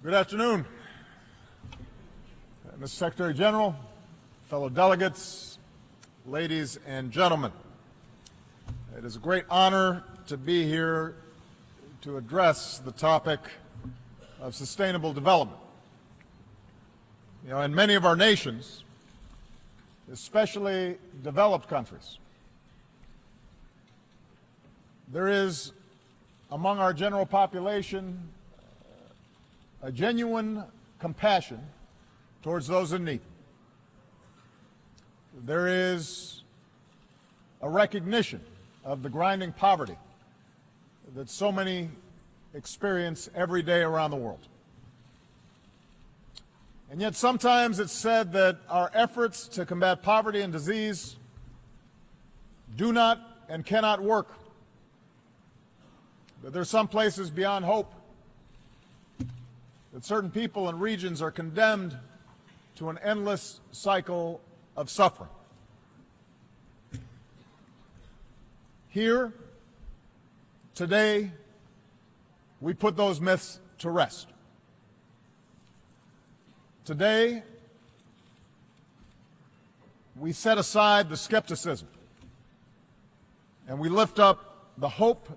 Good afternoon, Mr. Secretary General, fellow delegates, ladies and gentlemen. It is a great honor to be here to address the topic of sustainable development. In many of our nations, especially developed countries, there is among our general population a genuine compassion towards those in need. There is a recognition of the grinding poverty that so many experience every day around the world. And yet sometimes it's said that our efforts to combat poverty and disease do not and cannot work, that there are some places beyond hope, that certain people and regions are condemned to an endless cycle of suffering. Here, today, we put those myths to rest. Today, we set aside the skepticism and we lift up the hope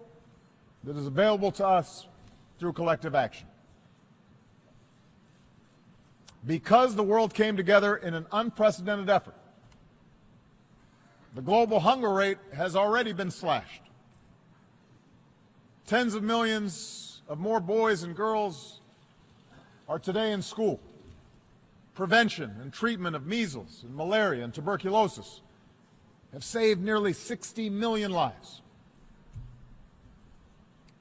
that is available to us through collective action. Because the world came together in an unprecedented effort, the global hunger rate has already been slashed. Tens of millions of more boys and girls are today in school. Prevention and treatment of measles and malaria and tuberculosis have saved nearly 60 million lives.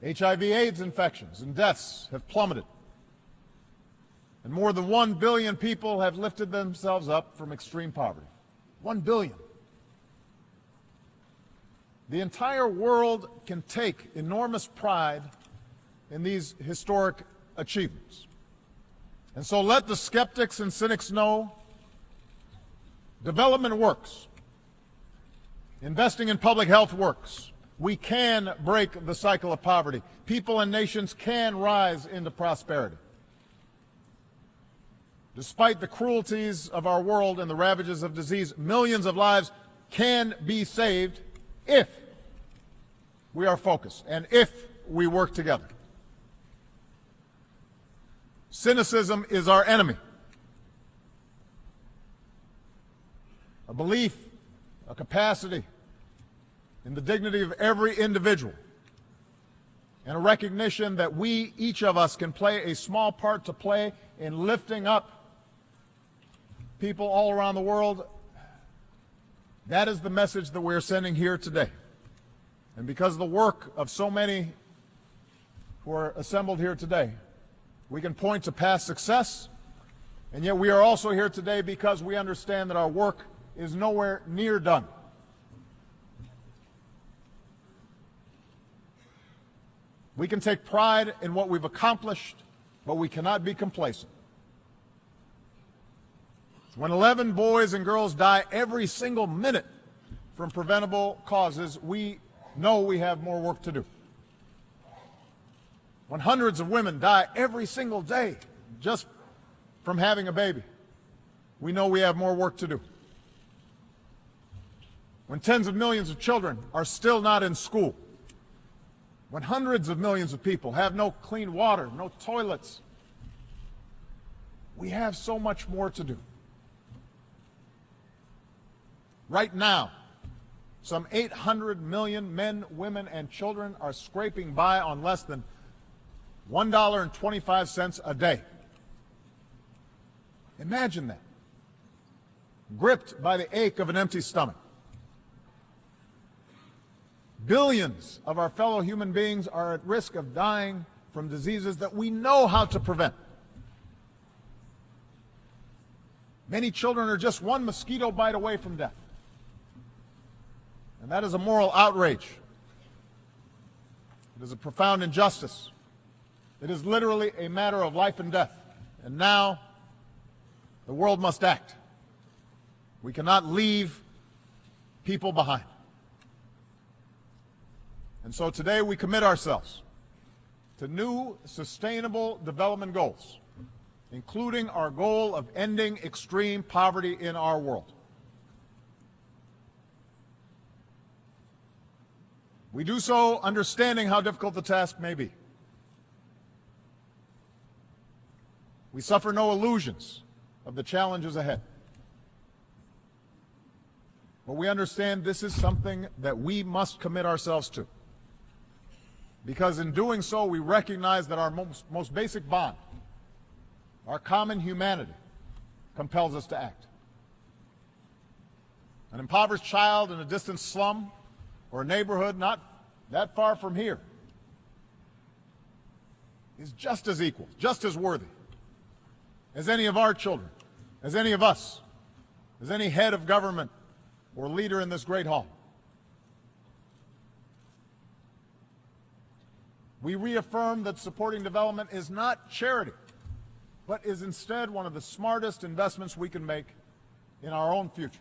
HIV/AIDS infections and deaths have plummeted. And more than 1 billion people have lifted themselves up from extreme poverty. 1 billion. The entire world can take enormous pride in these historic achievements. And so let the skeptics and cynics know development works. Investing in public health works. We can break the cycle of poverty. People and nations can rise into prosperity. Despite the cruelties of our world and the ravages of disease, millions of lives can be saved if we are focused and if we work together. Cynicism is our enemy. A belief, a capacity in the dignity of every individual, and a recognition that we, each of us, can play a small part to play in lifting up people all around the world. That is the message that we're sending here today. And because of the work of so many who are assembled here today, we can point to past success, and yet we are also here today because we understand that our work is nowhere near done. We can take pride in what we've accomplished, but we cannot be complacent. When 11 boys and girls die every single minute from preventable causes, we know we have more work to do. When hundreds of women die every single day just from having a baby, we know we have more work to do. When tens of millions of children are still not in school, when hundreds of millions of people have no clean water, no toilets, we have so much more to do. Right now, some 800 million men, women, and children are scraping by on less than $1.25 a day. Imagine that. Gripped by the ache of an empty stomach. Billions of our fellow human beings are at risk of dying from diseases that we know how to prevent. Many children are just one mosquito bite away from death. And that is a moral outrage. It is a profound injustice. It is literally a matter of life and death. And now, the world must act. We cannot leave people behind. And so today we commit ourselves to new sustainable development goals including our goal of ending extreme poverty in our world. We do so understanding how difficult the task may be. We suffer no illusions of the challenges ahead. But we understand this is something that we must commit ourselves to. Because in doing so, we recognize that our most basic bond, our common humanity, compels us to act. An impoverished child in a distant slum or a neighborhood not that far from here is just as equal, just as worthy as any of our children, as any of us, as any head of government or leader in this great hall. We reaffirm that supporting development is not charity, but is instead one of the smartest investments we can make in our own future.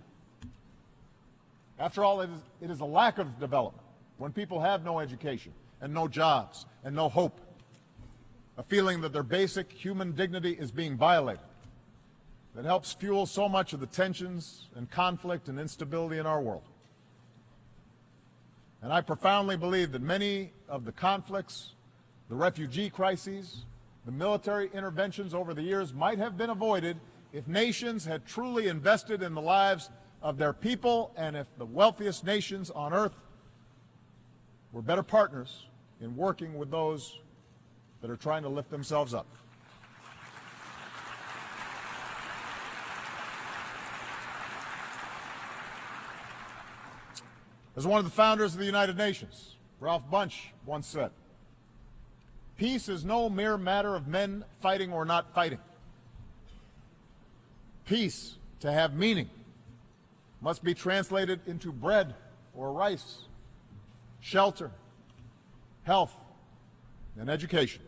After all, it is a lack of development, when people have no education and no jobs and no hope, a feeling that their basic human dignity is being violated, that helps fuel so much of the tensions and conflict and instability in our world. And I profoundly believe that many of the conflicts, the refugee crises, the military interventions over the years might have been avoided if nations had truly invested in the lives of their people, and if the wealthiest nations on earth were better partners in working with those that are trying to lift themselves up. As one of the founders of the United Nations, Ralph Bunche, once said, "Peace is no mere matter of men fighting or not fighting. Peace, to have meaning, must be translated into bread or rice, shelter, health, and education."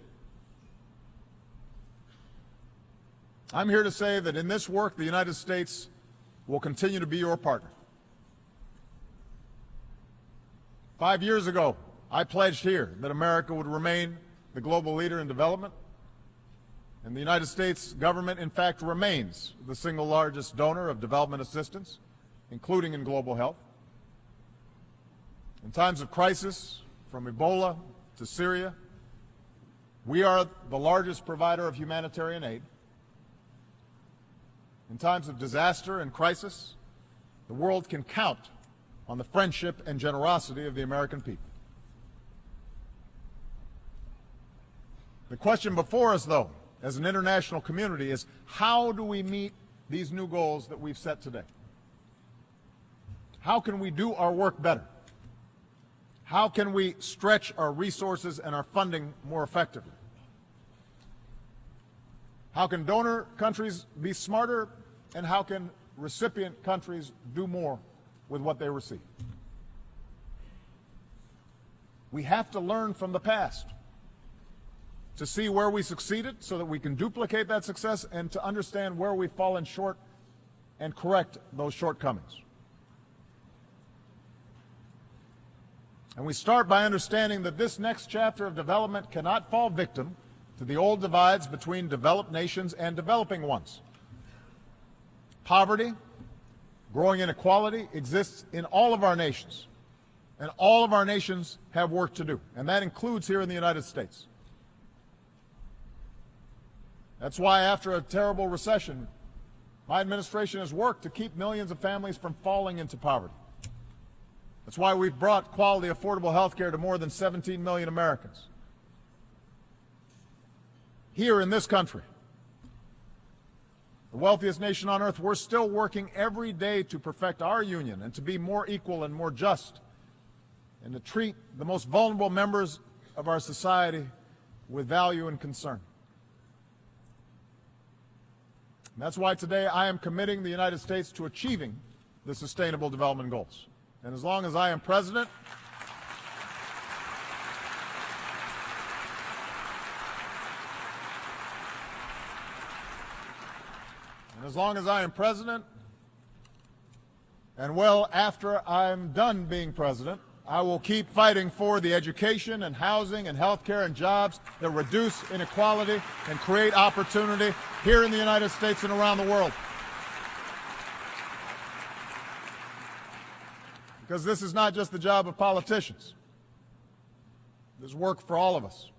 I'm here to say that in this work, the United States will continue to be your partner. 5 years ago, I pledged here that America would remain the global leader in development, and the United States government, in fact, remains the single largest donor of development assistance, including in global health. In times of crisis, from Ebola to Syria, we are the largest provider of humanitarian aid. In times of disaster and crisis, the world can count on the friendship and generosity of the American people. The question before us, though, as an international community, is how do we meet these new goals that we've set today? How can we do our work better? How can we stretch our resources and our funding more effectively? How can donor countries be smarter, and how can recipient countries do more with what they receive? We have to learn from the past to see where we succeeded so that we can duplicate that success, and to understand where we've fallen short and correct those shortcomings. And we start by understanding that this next chapter of development cannot fall victim to the old divides between developed nations and developing ones. Poverty, growing inequality exists in all of our nations, and all of our nations have work to do, and that includes here in the United States. That's why after a terrible recession, my administration has worked to keep millions of families from falling into poverty. That's why we've brought quality, affordable health care to more than 17 million Americans. Here in this country, the wealthiest nation on earth, we're still working every day to perfect our union and to be more equal and more just, and to treat the most vulnerable members of our society with value and concern. And that's why today I am committing the United States to achieving the Sustainable Development Goals. And as long as I am president, and well after I'm done being president, I will keep fighting for the education and housing and health care and jobs that reduce inequality and create opportunity here in the United States and around the world. Because this is not just the job of politicians. There's work for all of us.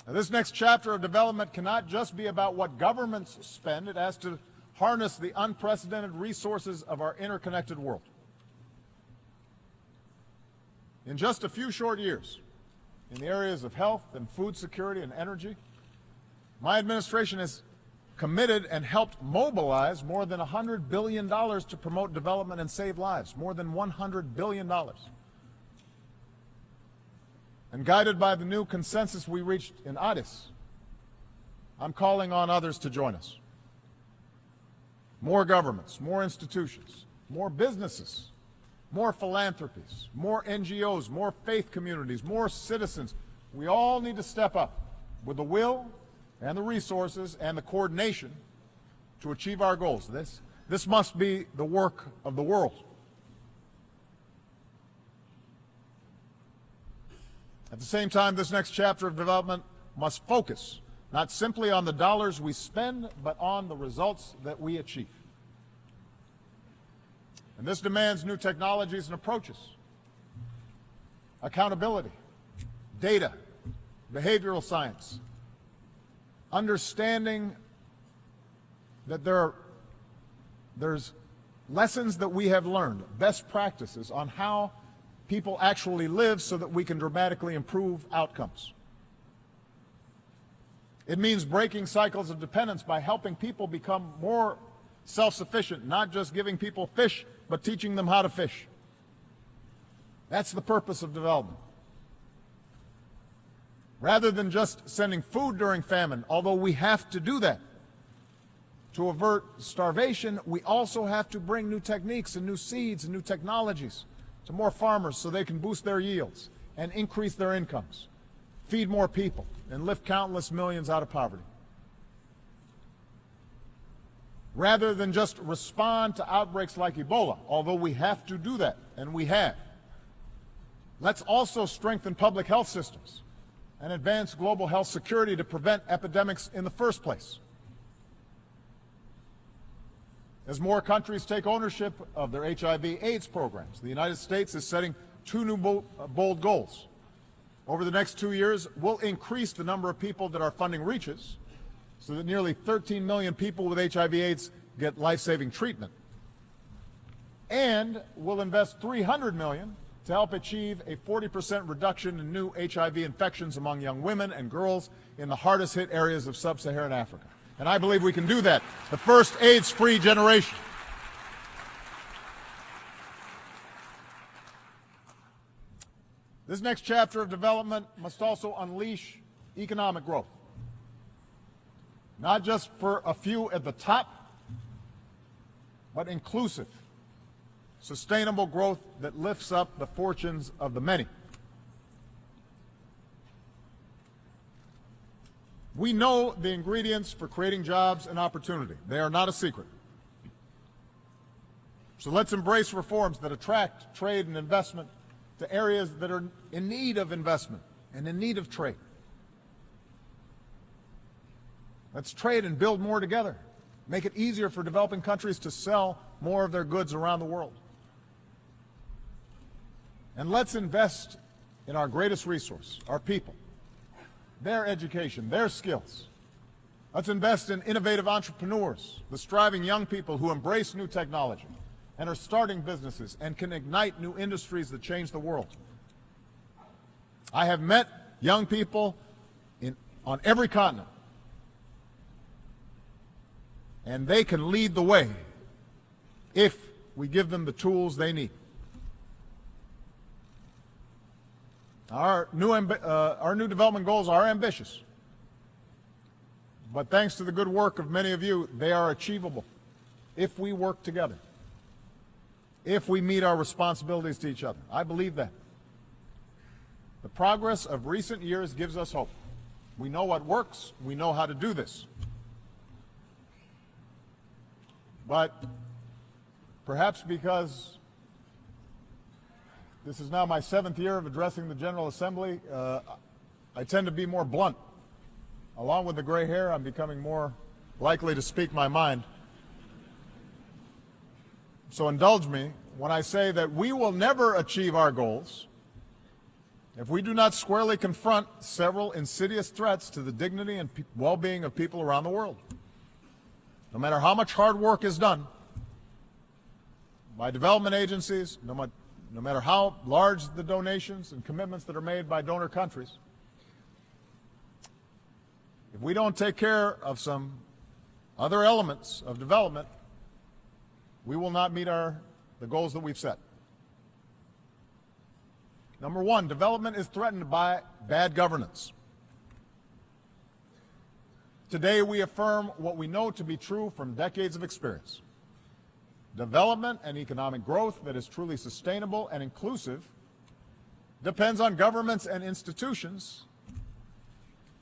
Now, this next chapter of development cannot just be about what governments spend. It has to harness the unprecedented resources of our interconnected world. In just a few short years, in the areas of health and food security and energy, my administration has committed and helped mobilize more than $100 billion to promote development and save lives, more than $100 billion. And guided by the new consensus we reached in Addis, I'm calling on others to join us. More governments, more institutions, more businesses, more philanthropies, more NGOs, more faith communities, more citizens. We all need to step up with the will and the resources and the coordination to achieve our goals. This must be the work of the world. At the same time, this next chapter of development must focus not simply on the dollars we spend, but on the results that we achieve. And this demands new technologies and approaches, accountability, data, behavioral science, understanding that there's lessons that we have learned, best practices on how people actually live so that we can dramatically improve outcomes. It means breaking cycles of dependence by helping people become more self-sufficient, not just giving people fish, but teaching them how to fish. That's the purpose of development. Rather than just sending food during famine, although we have to do that to avert starvation, we also have to bring new techniques and new seeds and new technologies to more farmers so they can boost their yields and increase their incomes, feed more people, and lift countless millions out of poverty. Rather than just respond to outbreaks like Ebola, although we have to do that, and we have, let's also strengthen public health systems and advance global health security to prevent epidemics in the first place. As more countries take ownership of their HIV/AIDS programs, the United States is setting two new bold goals. Over the next 2 years, we'll increase the number of people that our funding reaches so that nearly 13 million people with HIV/AIDS get life-saving treatment. And we'll invest $300 million to help achieve a 40% reduction in new HIV infections among young women and girls in the hardest hit areas of sub-Saharan Africa. And I believe we can do that. The first AIDS-free generation. This next chapter of development must also unleash economic growth. Not just for a few at the top, but inclusive, sustainable growth that lifts up the fortunes of the many. We know the ingredients for creating jobs and opportunity. They are not a secret. So let's embrace reforms that attract trade and investment to areas that are in need of investment and in need of trade. Let's trade and build more together. Make it easier for developing countries to sell more of their goods around the world. And let's invest in our greatest resource, our people, their education, their skills. Let's invest in innovative entrepreneurs, the striving young people who embrace new technology and are starting businesses and can ignite new industries that change the world. I have met young people on every continent, and they can lead the way if we give them the tools they need. Our new development goals are ambitious, but thanks to the good work of many of you, they are achievable if we work together, if we meet our responsibilities to each other. I believe that. The progress of recent years gives us hope. We know what works. We know how to do this. But perhaps because This is now my 7th year of addressing the General Assembly. I tend to be more blunt. Along with the gray hair, I'm becoming more likely to speak my mind. So indulge me when I say that we will never achieve our goals if we do not squarely confront several insidious threats to the dignity and well-being of people around the world. No matter how much hard work is done by development agencies, no matter how large the donations and commitments that are made by donor countries, if we don't take care of some other elements of development, we will not meet the goals that we've set. Number one, development is threatened by bad governance. Today, we affirm what we know to be true from decades of experience. Development and economic growth that is truly sustainable and inclusive depends on governments and institutions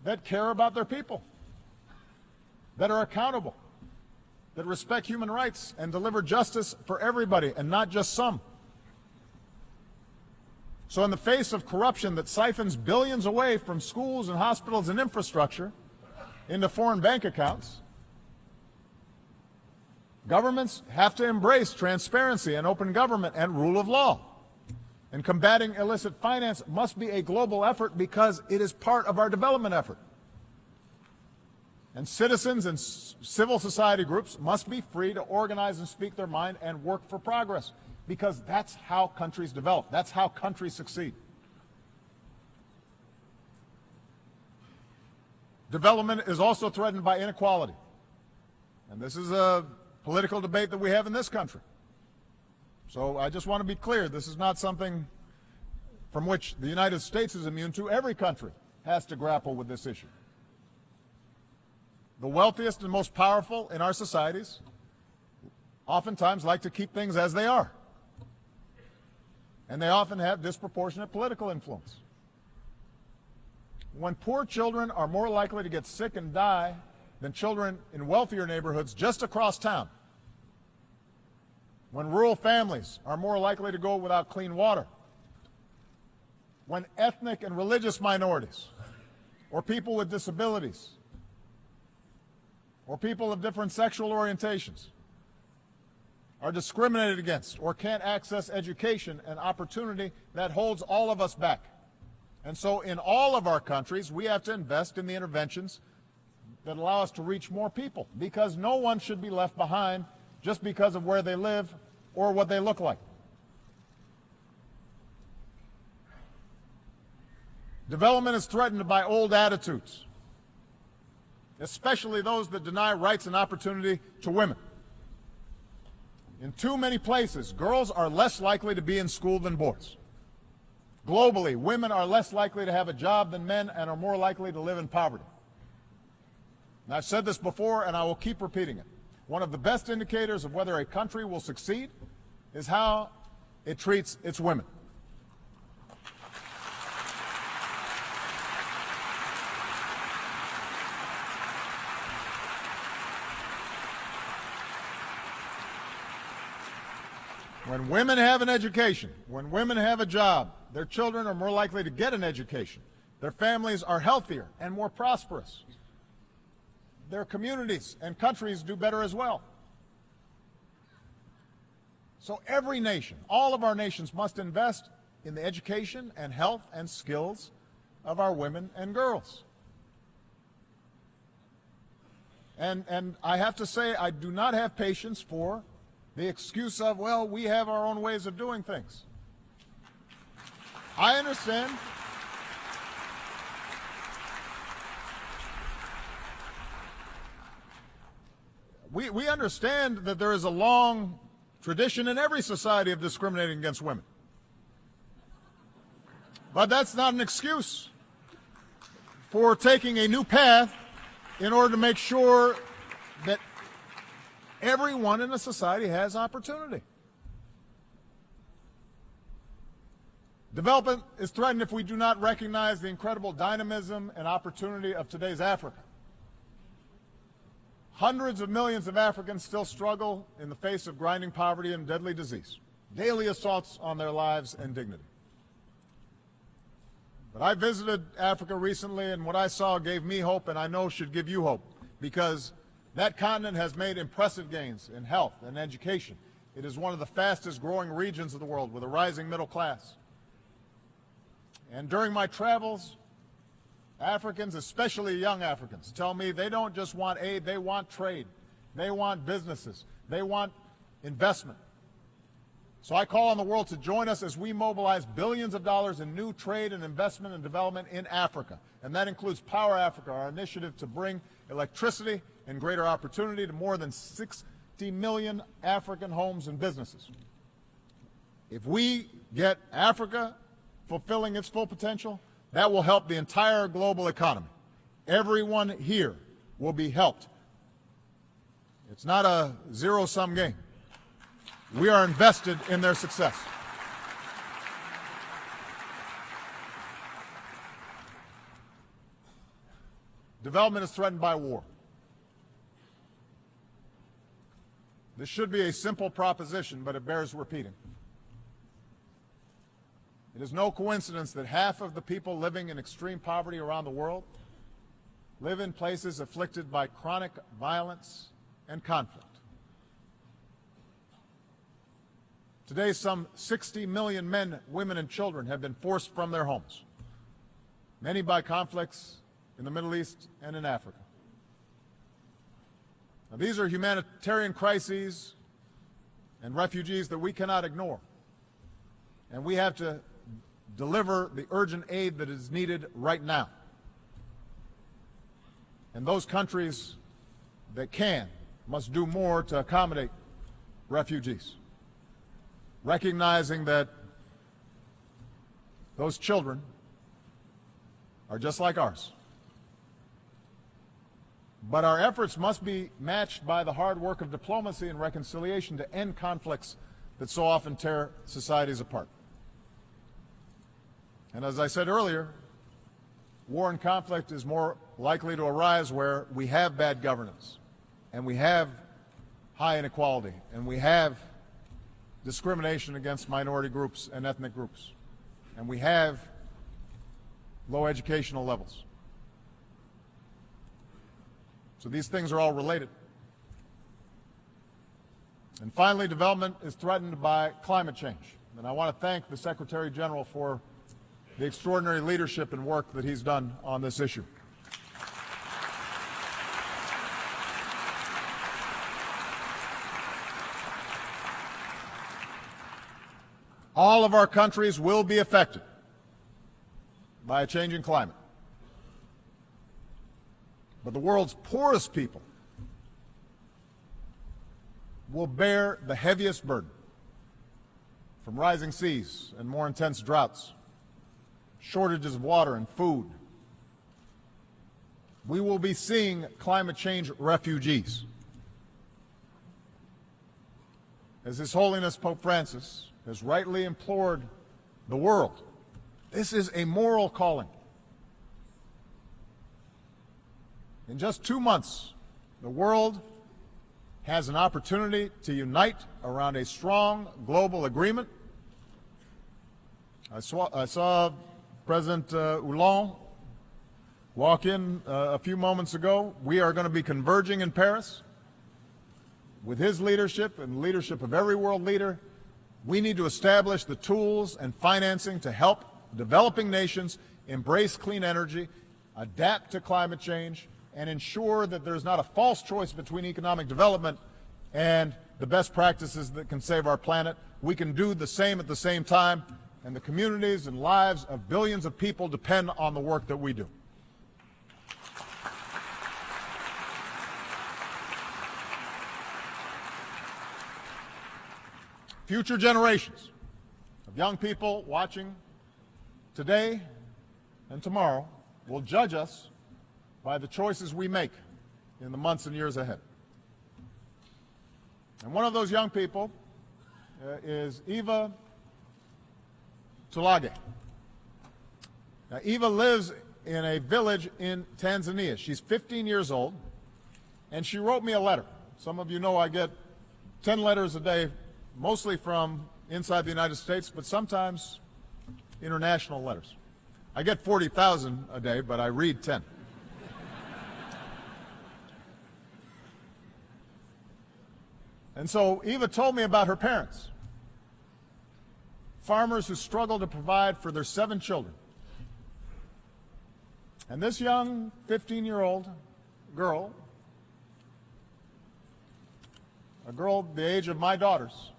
that care about their people, that are accountable, that respect human rights and deliver justice for everybody and not just some. So in the face of corruption that siphons billions away from schools and hospitals and infrastructure into foreign bank accounts, governments have to embrace transparency and open government and rule of law. And combating illicit finance must be a global effort because it is part of our development effort. And citizens and civil society groups must be free to organize and speak their mind and work for progress, because that's how countries develop. That's how countries succeed. Development is also threatened by inequality. And this is a political debate that we have in this country. So I just want to be clear, this is not something from which the United States is immune to. Every country has to grapple with this issue. The wealthiest and most powerful in our societies oftentimes like to keep things as they are. And they often have disproportionate political influence. When poor children are more likely to get sick and die than children in wealthier neighborhoods just across town, when rural families are more likely to go without clean water, when ethnic and religious minorities, or people with disabilities, or people of different sexual orientations are discriminated against or can't access education and opportunity, that holds all of us back. And so in all of our countries, we have to invest in the interventions that allow us to reach more people, because no one should be left behind just because of where they live or what they look like. Development is threatened by old attitudes, especially those that deny rights and opportunity to women. In too many places, girls are less likely to be in school than boys. Globally, women are less likely to have a job than men and are more likely to live in poverty. And I've said this before, and I will keep repeating it. One of the best indicators of whether a country will succeed is how it treats its women. When women have an education, when women have a job, their children are more likely to get an education. Their families are healthier and more prosperous. Their communities and countries do better as well. So every nation, all of our nations, must invest in the education and health and skills of our women and girls. And I have to say, I do not have patience for the excuse of, well, we have our own ways of doing things. I understand. We understand that there is a long tradition in every society of discriminating against women. But that's not an excuse for taking a new path in order to make sure that everyone in a society has opportunity. Development is threatened if we do not recognize the incredible dynamism and opportunity of today's Africa. Hundreds of millions of Africans still struggle in the face of grinding poverty and deadly disease. daily assaults on their lives and dignity. But I visited Africa recently, and what I saw gave me hope, and I know should give you hope, because that continent has made impressive gains in health and education. It is one of the fastest growing regions of the world with a rising middle class. And during my travels, Africans, especially young Africans, tell me they don't just want aid, they want trade. They want businesses. They want investment. So I call on the world to join us as we mobilize billions of dollars in new trade and investment and development in Africa. And that includes Power Africa, our initiative to bring electricity and greater opportunity to more than 60 million African homes and businesses. If we get Africa fulfilling its full potential, that will help the entire global economy. Everyone here will be helped. It's not a zero-sum game. We are invested in their success. Development is threatened by war. This should be a simple proposition, but it bears repeating. It is no coincidence that half of the people living in extreme poverty around the world live in places afflicted by chronic violence and conflict. Today, some 60 million men, women, and children have been forced from their homes, many by conflicts in the Middle East and in Africa. Now, these are humanitarian crises and refugees that we cannot ignore, and we have to deliver the urgent aid that is needed right now. And those countries that can must do more to accommodate refugees, recognizing that those children are just like ours. But our efforts must be matched by the hard work of diplomacy and reconciliation to end conflicts that so often tear societies apart. And as I said earlier, war and conflict is more likely to arise where we have bad governance, and we have high inequality, and we have discrimination against minority groups and ethnic groups, and we have low educational levels. So these things are all related. And finally, development is threatened by climate change. And I want to thank the Secretary General for the extraordinary leadership and work that he's done on this issue. All of our countries will be affected by a changing climate. But the world's poorest people will bear the heaviest burden from rising seas and more intense droughts, shortages of water and food. We will be seeing climate change refugees. As His Holiness Pope Francis has rightly implored the world, this is a moral calling. In just 2 months, the world has an opportunity to unite around a strong global agreement. I saw President Hollande walk in a few moments ago. We are going to be converging in Paris. With his leadership and the leadership of every world leader, we need to establish the tools and financing to help developing nations embrace clean energy, adapt to climate change, and ensure that there's not a false choice between economic development and the best practices that can save our planet. We can do the same at the same time, and the communities and lives of billions of people depend on the work that we do. Future generations of young people watching today and tomorrow will judge us by the choices we make in the months and years ahead. And one of those young people is Eva Tulage. Now, Eva lives in a village in Tanzania. She's 15 years old, and she wrote me a letter. Some of you know I get 10 letters a day, mostly from inside the United States, but sometimes international letters. I get 40,000 a day, but I read 10. And so Eva told me about her parents, farmers who struggle to provide for their 7 children. And this young 15-year-old girl, a girl the age of my daughters,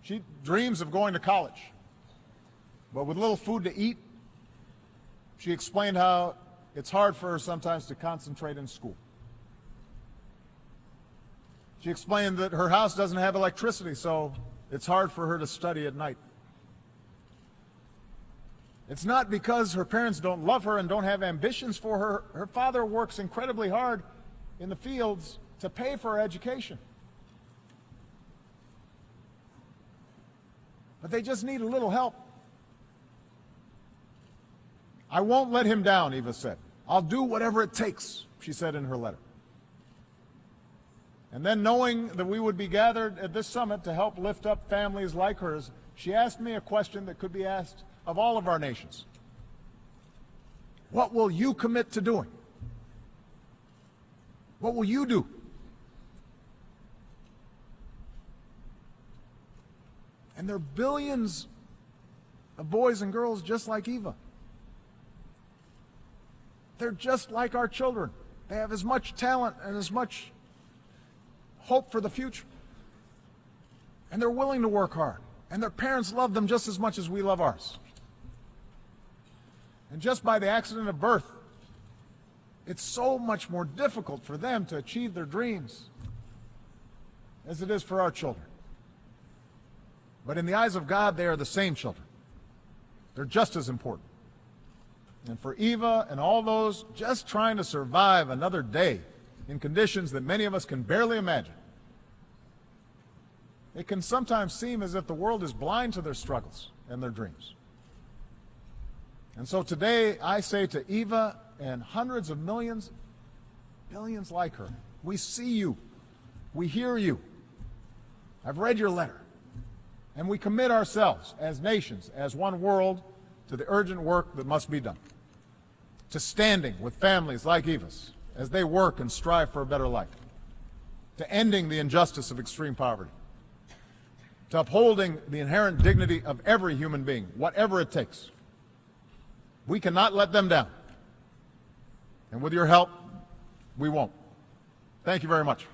she dreams of going to college, but with little food to eat, she explained how it's hard for her sometimes to concentrate in school. She explained that her house doesn't have electricity, so it's hard for her to study at night. It's not because her parents don't love her and don't have ambitions for her. Her father works incredibly hard in the fields to pay for her education. But they just need a little help. I won't let him down, Eva said. I'll do whatever it takes, she said in her letter. And then, knowing that we would be gathered at this summit to help lift up families like hers, she asked me a question that could be asked of all of our nations. What will you commit to doing? What will you do? And there are billions of boys and girls just like Eva. They're just like our children. They have as much talent and as much hope for the future. And they're willing to work hard. And their parents love them just as much as we love ours. And just by the accident of birth, it's so much more difficult for them to achieve their dreams as it is for our children. But in the eyes of God, they are the same children. They're just as important. And for Eva and all those just trying to survive another day in conditions that many of us can barely imagine, it can sometimes seem as if the world is blind to their struggles and their dreams. And so today I say to Eva and hundreds of millions, billions like her, we see you, we hear you, I've read your letter, and we commit ourselves as nations, as one world, to the urgent work that must be done, to standing with families like Eva's as they work and strive for a better life, to ending the injustice of extreme poverty, to upholding the inherent dignity of every human being, whatever it takes. We cannot let them down. And with your help, we won't. Thank you very much.